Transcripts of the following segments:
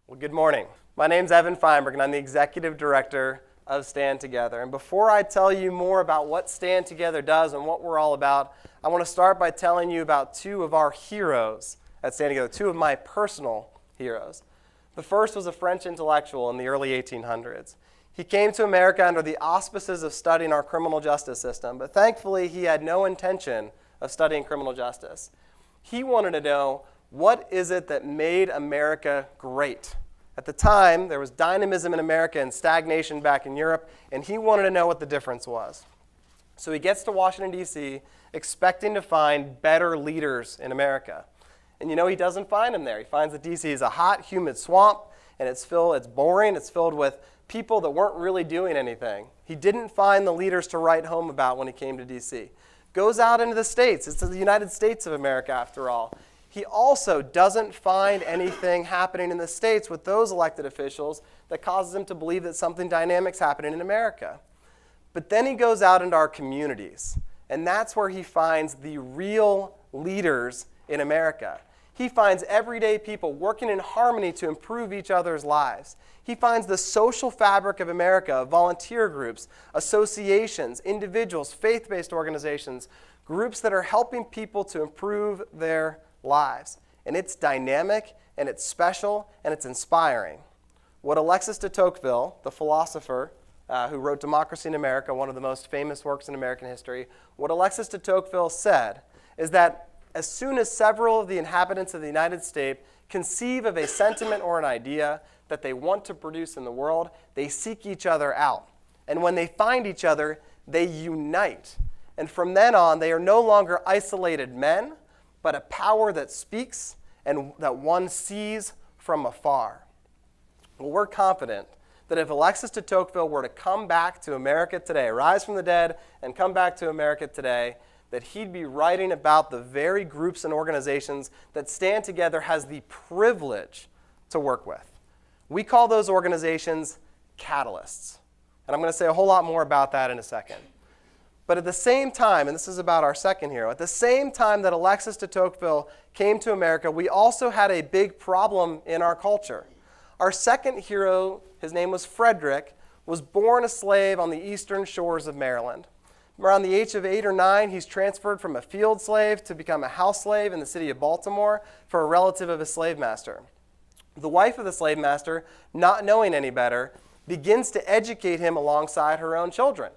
Well, good morning. My name's Evan Feinberg, and I'm the Executive Director of Stand Together. And before I tell you more about what Stand Together does and what we're all about, I want to start by telling you about two of our heroes at Stand Together, two of my personal heroes. The first was a French intellectual in the early 1800s. He came to America under the auspices of studying our criminal justice system, but thankfully he had no intention of studying criminal justice. He wanted to know, what is it that made America great? At the time, there was dynamism in America and stagnation back in Europe, and he wanted to know what the difference was. So he gets to Washington, D.C., expecting to find better leaders in America. And he doesn't find them there. He finds that D.C. is a hot, humid swamp, and it's boring, it's filled with people that weren't really doing anything. He didn't find the leaders to write home about when he came to D.C. Goes out into the States. It's the United States of America, after all. He also doesn't find anything happening in the States with those elected officials that causes him to believe that something dynamic's happening in America. But then he goes out into our communities, and that's where he finds the real leaders in America. He finds everyday people working in harmony to improve each other's lives. He finds the social fabric of America, volunteer groups, associations, individuals, faith-based organizations, groups that are helping people to improve their lives. And it's dynamic, and it's special, and it's inspiring. What Alexis de Tocqueville, the philosopher who wrote Democracy in America, one of the most famous works in American history, what Alexis de Tocqueville said is that as soon as several of the inhabitants of the United States conceive of a sentiment or an idea that they want to produce in the world, they seek each other out. And when they find each other, they unite. And from then on, they are no longer isolated men, but a power that speaks and that one sees from afar. Well, we're confident that if Alexis de Tocqueville were to come back to America today, rise from the dead and come back to America today, that he'd be writing about the very groups and organizations that Stand Together has the privilege to work with. We call those organizations catalysts. And I'm going to say a whole lot more about that in a second. But at the same time, and this is about our second hero, at the same time that Alexis de Tocqueville came to America, we also had a big problem in our culture. Our second hero, his name was Frederick, was born a slave on the eastern shores of Maryland. Around the age of 8 or 9, he's transferred from a field slave to become a house slave in the city of Baltimore for a relative of his slave master. The wife of the slave master, not knowing any better, begins to educate him alongside her own children.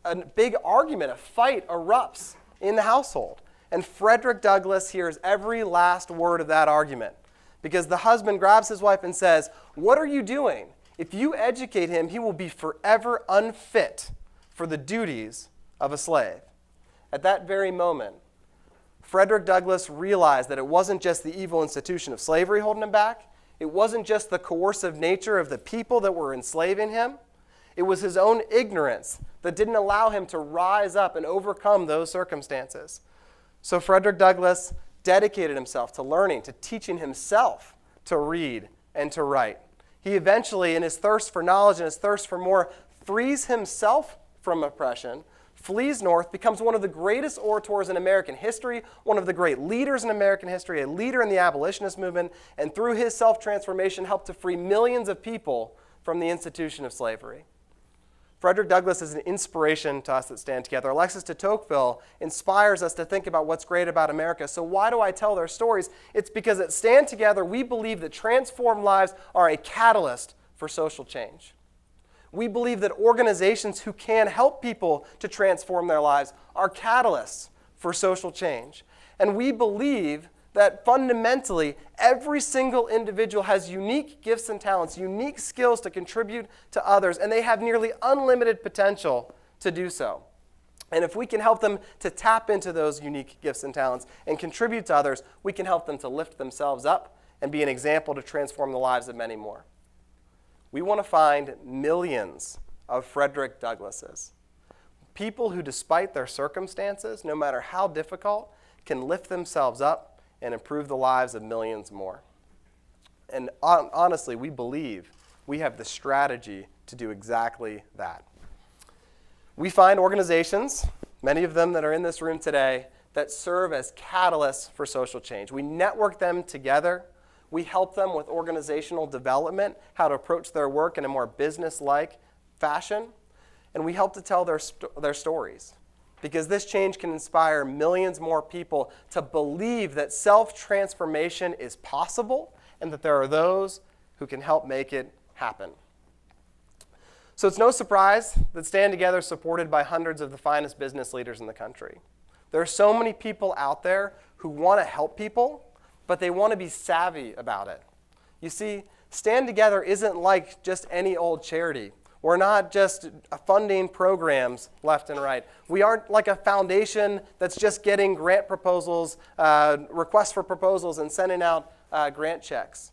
A big argument, a fight erupts in the household. And Frederick Douglass hears every last word of that argument because the husband grabs his wife and says, "What are you doing? If you educate him, he will be forever unfit for the duties of a slave." At that very moment, Frederick Douglass realized that it wasn't just the evil institution of slavery holding him back. It wasn't just the coercive nature of the people that were enslaving him. It was his own ignorance that didn't allow him to rise up and overcome those circumstances. So Frederick Douglass dedicated himself to learning, to teaching himself to read and to write. He eventually, in his thirst for knowledge and his thirst for more, frees himself from oppression, flees north, becomes one of the greatest orators in American history, one of the great leaders in American history, a leader in the abolitionist movement, and through his self-transformation helped to free millions of people from the institution of slavery. Frederick Douglass is an inspiration to us that Stand Together. Alexis de Tocqueville inspires us to think about what's great about America. So why do I tell their stories? It's because at Stand Together, we believe that transformed lives are a catalyst for social change. We believe that organizations who can help people to transform their lives are catalysts for social change. And we believe that fundamentally, every single individual has unique gifts and talents, unique skills to contribute to others, and they have nearly unlimited potential to do so. And if we can help them to tap into those unique gifts and talents and contribute to others, we can help them to lift themselves up and be an example to transform the lives of many more. We want to find millions of Frederick Douglasses, people who, despite their circumstances, no matter how difficult, can lift themselves up and improve the lives of millions more. And honestly, we believe we have the strategy to do exactly that. We find organizations, many of them that are in this room today, that serve as catalysts for social change. We network them together. We help them with organizational development, how to approach their work in a more business-like fashion. And we help to tell their stories, because this change can inspire millions more people to believe that self-transformation is possible and that there are those who can help make it happen. So it's no surprise that Stand Together is supported by hundreds of the finest business leaders in the country. There are so many people out there who want to help people, but they want to be savvy about it. You see, Stand Together isn't like just any old charity. We're not just funding programs left and right. We aren't like a foundation that's just getting grant proposals, requests for proposals, and sending out grant checks.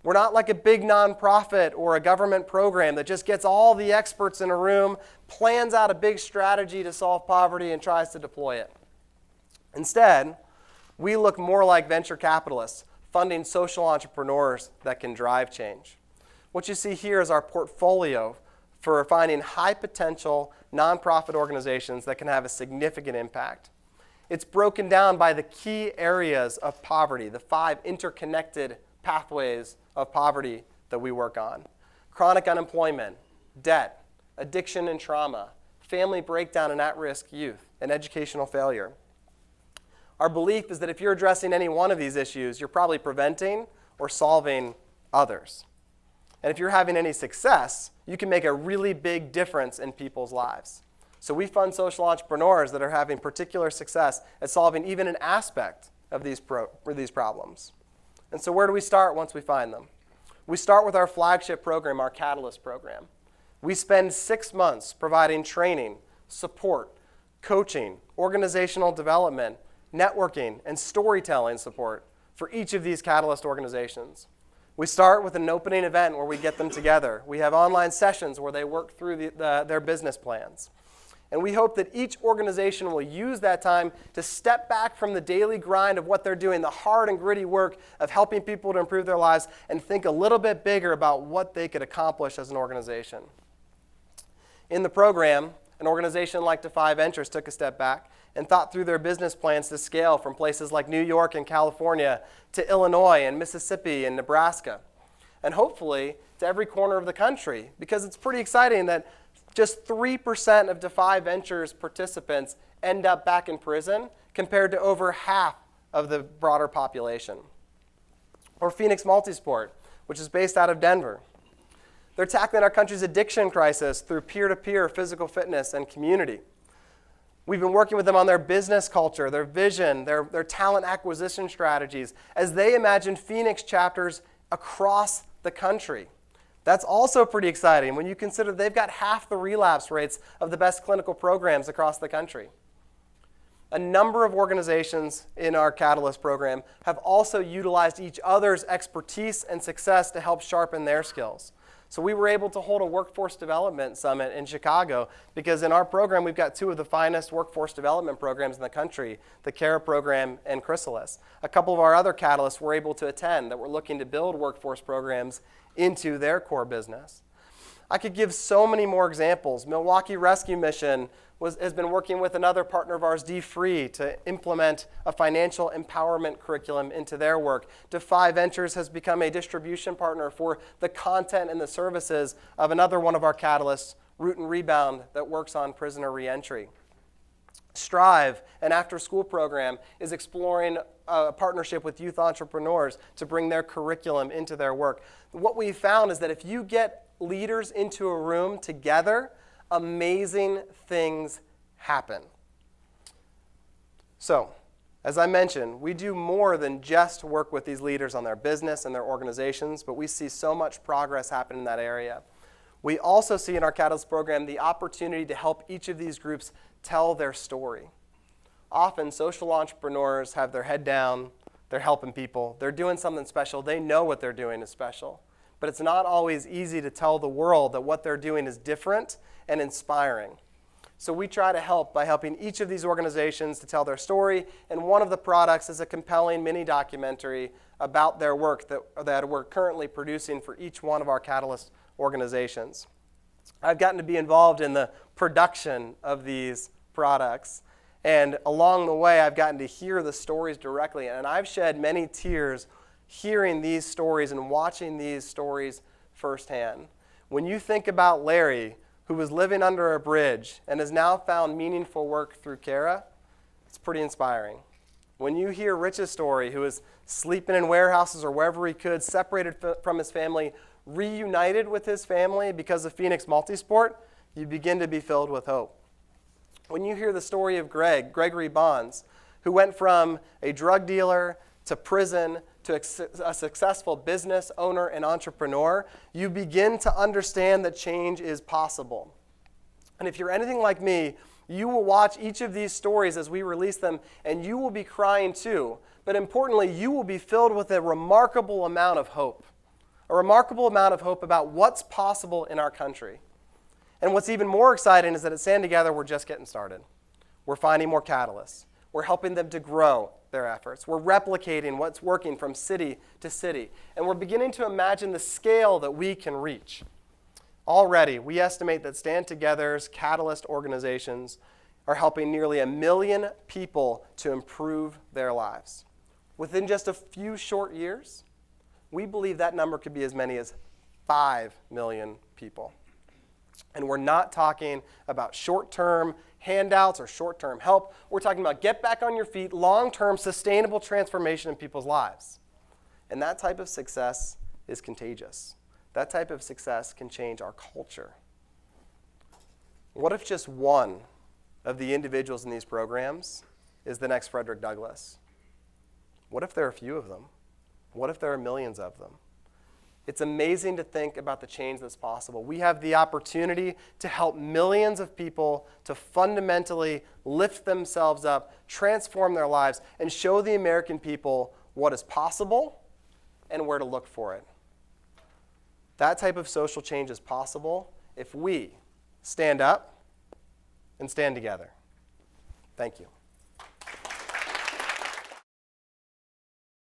We're not like a big nonprofit or a government program that just gets all the experts in a room, plans out a big strategy to solve poverty, and tries to deploy it. Instead, we look more like venture capitalists, funding social entrepreneurs that can drive change. What you see here is our portfolio for finding high-potential nonprofit organizations that can have a significant impact. It's broken down by the key areas of poverty, the 5 interconnected pathways of poverty that we work on: chronic unemployment, debt, addiction and trauma, family breakdown and at-risk youth, and educational failure. Our belief is that if you're addressing any one of these issues, you're probably preventing or solving others. And if you're having any success, you can make a really big difference in people's lives. So we fund social entrepreneurs that are having particular success at solving even an aspect of these problems. And so where do we start once we find them? We start with our flagship program, our Catalyst program. We spend 6 months providing training, support, coaching, organizational development, networking, and storytelling support for each of these Catalyst organizations. We start with an opening event where we get them together. We have online sessions where they work through their business plans. And we hope that each organization will use that time to step back from the daily grind of what they're doing, the hard and gritty work of helping people to improve their lives, and think a little bit bigger about what they could accomplish as an organization. In the program, an organization like Defy Ventures took a step back and thought through their business plans to scale from places like New York and California to Illinois and Mississippi and Nebraska, and hopefully to every corner of the country, because it's pretty exciting that just 3% of Defy Ventures participants end up back in prison compared to over half of the broader population. Or Phoenix Multisport, which is based out of Denver. They're tackling our country's addiction crisis through peer-to-peer physical fitness and community. We've been working with them on their business culture, their vision, their talent acquisition strategies, as they imagine Phoenix chapters across the country. That's also pretty exciting when you consider they've got half the relapse rates of the best clinical programs across the country. A number of organizations in our Catalyst program have also utilized each other's expertise and success to help sharpen their skills. So we were able to hold a workforce development summit in Chicago because in our program we've got 2 of the finest workforce development programs in the country, the CARE program and Chrysalis. A couple of our other Catalysts were able to attend that were looking to build workforce programs into their core business. I could give so many more examples. Milwaukee Rescue Mission has been working with another partner of ours, D-Free, to implement a financial empowerment curriculum into their work. Defy Ventures has become a distribution partner for the content and the services of another one of our catalysts, Root and Rebound, that works on prisoner reentry. Strive, an after-school program, is exploring a partnership with youth entrepreneurs to bring their curriculum into their work. What we found is that if you get leaders into a room together, amazing things happen. So, as I mentioned, we do more than just work with these leaders on their business and their organizations, but we see so much progress happen in that area. We also see in our Catalyst program the opportunity to help each of these groups tell their story. Often, social entrepreneurs have their head down, they're helping people, they're doing something special, they know what they're doing is special. But it's not always easy to tell the world that what they're doing is different and inspiring. So we try to help by helping each of these organizations to tell their story, and one of the products is a compelling mini documentary about their work that we're currently producing for each one of our Catalyst organizations. I've gotten to be involved in the production of these products, and along the way I've gotten to hear the stories directly, and I've shed many tears hearing these stories and watching these stories firsthand. When you think about Larry, who was living under a bridge and has now found meaningful work through Kara, it's pretty inspiring. When you hear Rich's story, who was sleeping in warehouses or wherever he could, separated from his family, reunited with his family because of Phoenix Multisport, you begin to be filled with hope. When you hear the story of Gregory Bonds, who went from a drug dealer to prison to a successful business owner and entrepreneur, you begin to understand that change is possible. And if you're anything like me, you will watch each of these stories as we release them, and you will be crying too. But importantly, you will be filled with a remarkable amount of hope. A remarkable amount of hope about what's possible in our country. And what's even more exciting is that at Stand Together, we're just getting started. We're finding more catalysts. We're helping them to grow their efforts. We're replicating what's working from city to city. And we're beginning to imagine the scale that we can reach. Already, we estimate that Stand Together's Catalyst organizations are helping nearly 1 million people to improve their lives. Within just a few short years, we believe that number could be as many as 5 million people. And we're not talking about short-term handouts or short-term help. We're talking about get back on your feet, long-term sustainable transformation in people's lives. And that type of success is contagious. That type of success can change our culture. What if just one of the individuals in these programs is the next Frederick Douglass? What if there are a few of them? What if there are millions of them? It's amazing to think about the change that's possible. We have the opportunity to help millions of people to fundamentally lift themselves up, transform their lives, and show the American people what is possible and where to look for it. That type of social change is possible if we stand up and stand together. Thank you.